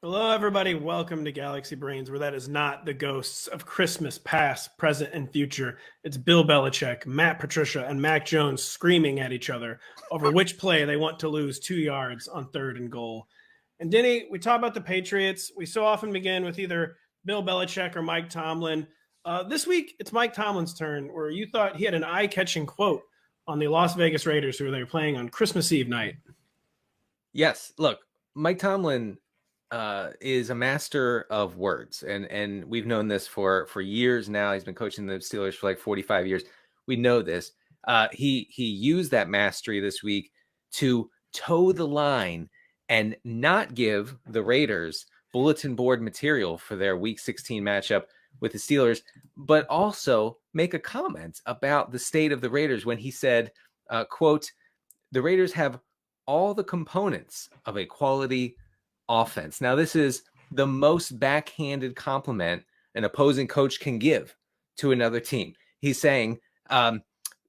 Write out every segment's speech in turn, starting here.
Hello, everybody. Welcome to Galaxy Brains, where that is not the ghosts of Christmas past, present, and future. It's Bill Belichick, Matt Patricia, and Mac Jones screaming at each other over which play they want to lose 2 yards on 3rd and goal. And Denny, we talk about the Patriots. We so often begin with either Bill Belichick or Mike Tomlin. This week, it's Mike Tomlin's turn, where you thought he had an eye-catching quote on the Las Vegas Raiders, who they were playing on Christmas Eve night. Yes, look, Mike Tomlin is a master of words, and we've known this for years now. He's been coaching the Steelers for like 45 years. We know this. He used that mastery this week to toe the line and not give the Raiders bulletin board material for their Week 16 matchup with the Steelers, but also make a comment about the state of the Raiders when he said, quote, "The Raiders have all the components of a quality offense." Now, this is the most backhanded compliment an opposing coach can give to another team. He's saying,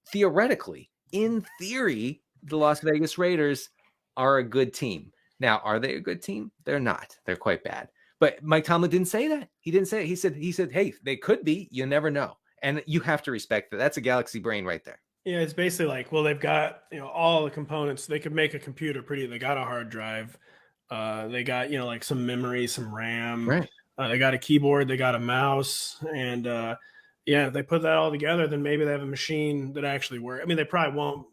theoretically, in theory, the Las Vegas Raiders are a good team. Now, are they a good team? They're not. They're quite bad. But Mike Tomlin didn't say that. He didn't say it. He said, hey, they could be. You never know. And you have to respect that. That's a Galaxy brain right there. Yeah, it's basically like, well, they've got, all the components. They could make a computer they got a hard drive. They got, like some memory, some RAM. Right. They got a keyboard, they got a mouse. And if they put that all together, then maybe they have a machine that actually works. I mean, they probably won't,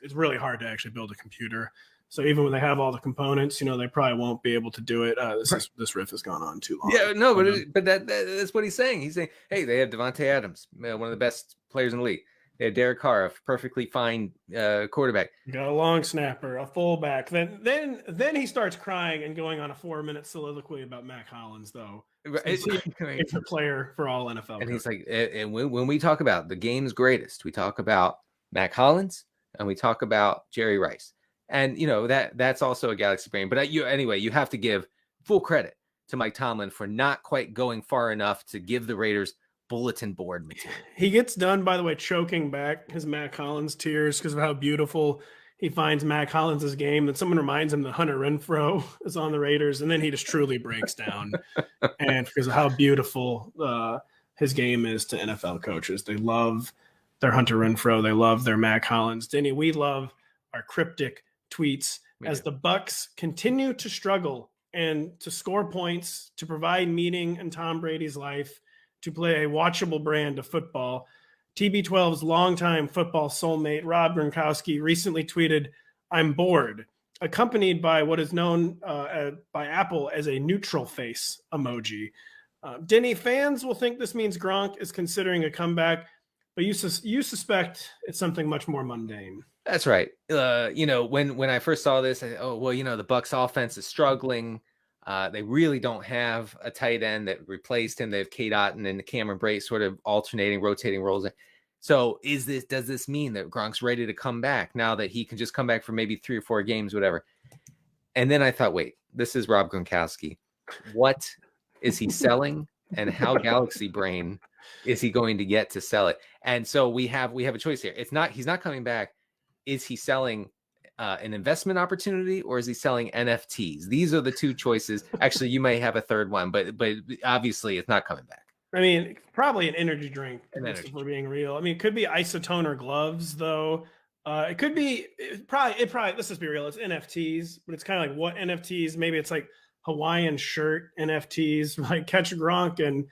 it's really hard to actually build a computer. So even when they have all the components, they probably won't be able to do it. This riff has gone on too long. Yeah, no, but that's what he's saying. He's saying, hey, they have Devontae Adams, one of the best players in the league. They have Derek Carr, a perfectly fine quarterback. You got a long snapper, a fullback. Then he starts crying and going on a 4-minute soliloquy about Mac Hollins, though. He's a player for all NFL. And he's like, and when we talk about the game's greatest, we talk about Mac Hollins and we talk about Jerry Rice. And, that's also a Galaxy brain. But anyway, you have to give full credit to Mike Tomlin for not quite going far enough to give the Raiders bulletin board material. He gets done, by the way, choking back his Mac Hollins tears because of how beautiful he finds Mac Hollins' game. Then someone reminds him that Hunter Renfrow is on the Raiders, and then he just truly breaks down. And because of how beautiful his game is to NFL coaches. They love their Hunter Renfrow. They love their Mac Hollins. Denny, we love our cryptic tweets as the Bucs continue to struggle and to score points, to provide meaning in Tom Brady's life, to play a watchable brand of football. TB12's longtime football soulmate, Rob Gronkowski, recently tweeted, "I'm bored," accompanied by what is known by Apple as a neutral face emoji. Denny, fans will think this means Gronk is considering a comeback, but you suspect it's something much more mundane. That's right. When I first saw this, the Bucs offense is struggling. They really don't have a tight end that replaced him. They have Kate Otten and Cameron Brate sort of rotating roles. So does this mean that Gronk's ready to come back now that he can just come back for maybe 3 or 4 games, whatever? And then I thought, wait, this is Rob Gronkowski. What is he selling, and how Galaxy brain is he going to get to sell it? And so we have a choice here. He's not coming back. Is he selling an investment opportunity, or is he selling NFTs? These are the two choices. Actually, you may have a third one, but obviously it's not coming back. I mean, probably an energy drink, if we're being real. I mean, it could be isotoner gloves, though. It could be probably. Let's just be real. It's NFTs, but it's kind of like what NFTs? Maybe it's like Hawaiian shirt NFTs, like Catch a Gronk, and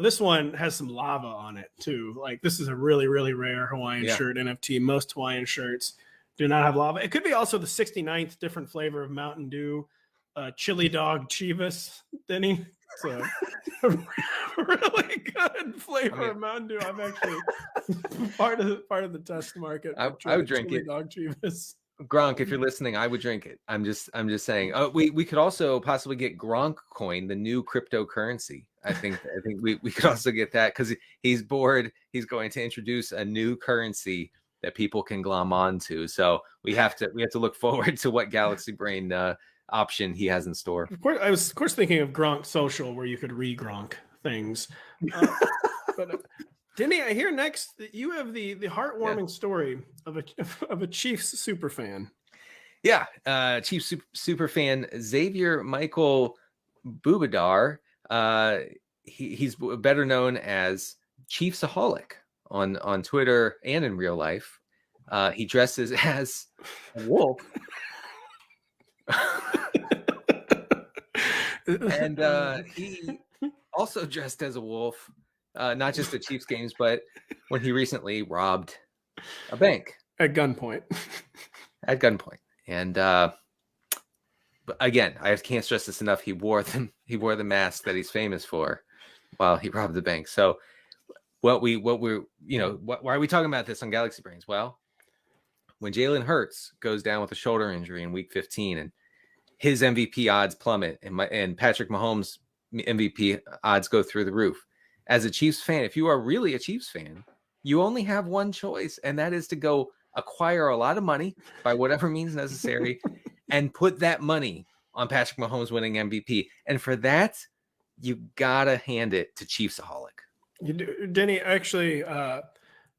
this one has some lava on it too. Like this is a really, really rare Hawaiian shirt NFT. Most Hawaiian shirts do not have lava. It could be also the 69th different flavor of Mountain Dew, chili dog Chivas, Denny. So really good flavor of Mountain Dew. I'm actually part of the test market. I would drink it. Dog Chivas. Gronk, if you're listening, I would drink it. I'm just saying. We could also possibly get Gronk coin, the new cryptocurrency. I think we could also get that because he's bored. He's going to introduce a new currency that people can glom onto. So we have to look forward to what Galaxy Brain option he has in store. Of course, I was thinking of Gronk Social, where you could re-Gronk things. But Denny, I hear next that you have the heartwarming story of a Chiefs super fan. Yeah, Chiefs super fan Xavier Michael Bubadar, he's better known as Chiefsaholic on Twitter and in real life. He dresses as a wolf. And he also dressed as a wolf, not just at Chiefs games, but when he recently robbed a bank at gunpoint. And but again, I can't stress this enough. He wore the mask that he's famous for while he robbed the bank. So why are we talking about this on Galaxy Brains? Well, when Jalen Hurts goes down with a shoulder injury in Week 15 and his MVP odds plummet and Patrick Mahomes' MVP odds go through the roof. As a Chiefs fan, if you are really a Chiefs fan, you only have one choice, and that is to go acquire a lot of money by whatever means necessary and put that money on Patrick Mahomes winning MVP. And for that, you gotta hand it to Chiefsaholic. You do, Denny, actually,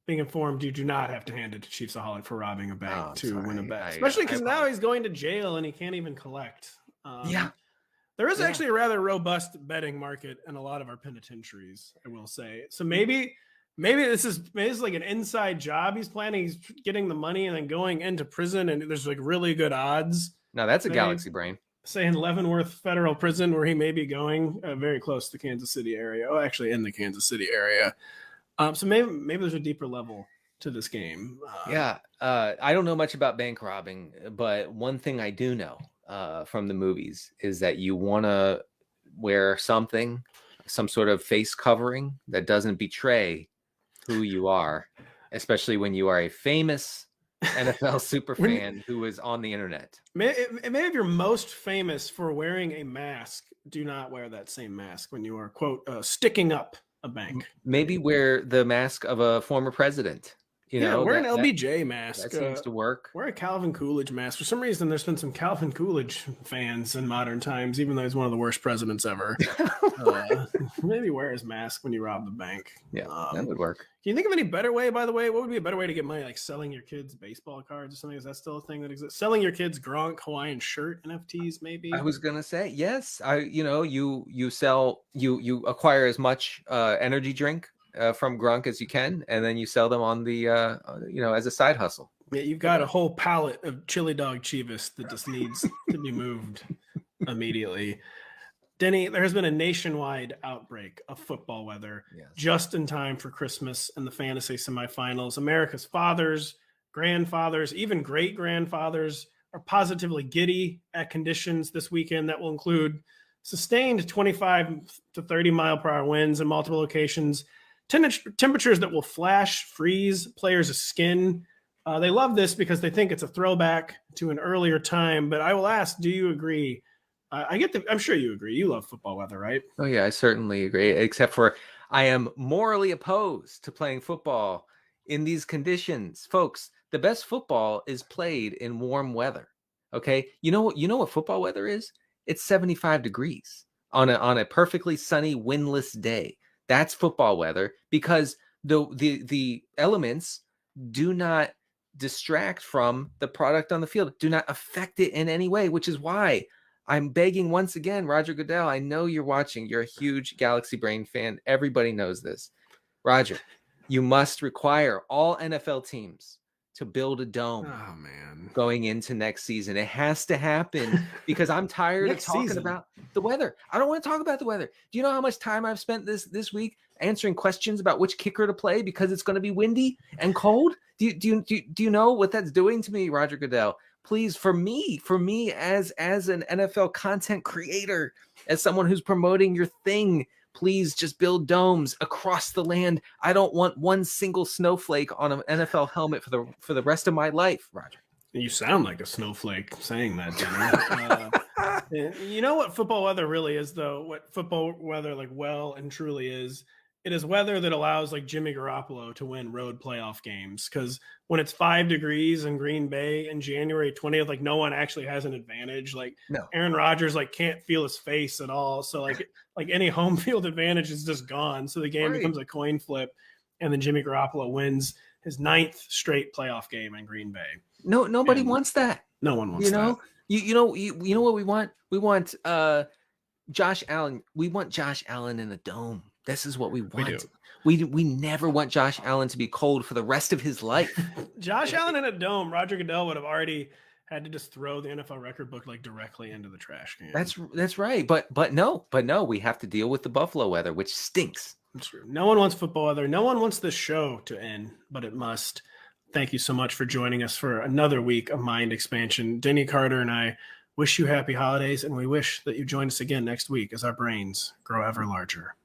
being informed, you do not have to hand it to Chiefsaholic for robbing a bank win a bet. Especially because now he's going to jail and he can't even collect. There is actually a rather robust betting market in a lot of our penitentiaries, I will say. So maybe this is like an inside job he's planning. He's getting the money and then going into prison, and there's like really good odds. Now that's a Galaxy Brain. Say in Leavenworth Federal Prison, where he may be going, very close to the Kansas City area. Oh, actually in the Kansas City area. So maybe there's a deeper level to this game. I don't know much about bank robbing, but one thing I do know from the movies is that you want to wear some sort of face covering that doesn't betray who you are, especially when you are a famous NFL superfan who is on the internet. Maybe if you're most famous for wearing a mask, do not wear that same mask when you are, quote, sticking up a bank. Maybe wear the mask of a former president. Wear an LBJ mask. That seems to work. Wear a Calvin Coolidge mask. For some reason, there's been some Calvin Coolidge fans in modern times, even though he's one of the worst presidents ever. Maybe wear his mask when you rob the bank. Yeah, that would work. Can you think of any better way, by the way? What would be a better way to get money? Like selling your kids baseball cards or something? Is that still a thing that exists? Selling your kids Gronk Hawaiian shirt NFTs, maybe? I was gonna say yes. You acquire as much energy drink from Gronk as you can, and then you sell them on the as a side hustle. Yeah, you've got a whole pallet of chili dog Chivas that just needs to be moved immediately. Denny, there has been a nationwide outbreak of football weather just in time for Christmas and the fantasy semifinals. America's fathers, grandfathers, even great-grandfathers are positively giddy at conditions this weekend that will include sustained 25 to 30 mile per hour winds in multiple locations, temperatures that will freeze players' skin. They love this because they think it's a throwback to an earlier time. But I will ask, do you agree? I'm sure you agree. You love football weather, right? Oh, yeah, I certainly agree. Except for I am morally opposed to playing football in these conditions. Folks, the best football is played in warm weather. Okay? You know what football weather is? It's 75 degrees on a perfectly sunny, windless day. That's football weather because the elements do not distract from the product on the field, do not affect it in any way, which is why I'm begging once again, Roger Goodell, I know you're watching. You're a huge Galaxy Brain fan. Everybody knows this. Roger, you must require all NFL teams to build a dome going into next season. It has to happen because I'm tired of talking about the weather. I don't want to talk about the weather. Do you know how much time I've spent this week answering questions about which kicker to play because it's going to be windy and cold? Do you know what that's doing to me, Roger Goodell? Please, for me as an NFL content creator, as someone who's promoting your thing, please just build domes across the land. I don't want one single snowflake on an NFL helmet for the rest of my life, Roger. You sound like a snowflake saying that, Denny. You know what football weather really is, though? What football weather well and truly is? It is weather that allows Jimmy Garoppolo to win road playoff games. Because when it's 5 degrees in Green Bay in January 20th, no one actually has an advantage. No. Aaron Rodgers can't feel his face at all. So any home field advantage is just gone. So the game becomes a coin flip, and then Jimmy Garoppolo wins his 9th straight playoff game in Green Bay. Nobody wants that. No one wants that. You know what we want? We want Josh Allen, we want Josh Allen in a dome. This is what we want. We do. We never want Josh Allen to be cold for the rest of his life. Josh Allen in a dome, Roger Goodell would have already had to just throw the NFL record book like directly into the trash can. That's right. But no, we have to deal with the Buffalo weather, which stinks. That's true. No one wants football weather. No one wants this show to end, but it must. Thank you so much for joining us for another week of Mind Expansion. Denny Carter and I wish you happy holidays, and we wish that you join us again next week as our brains grow ever larger.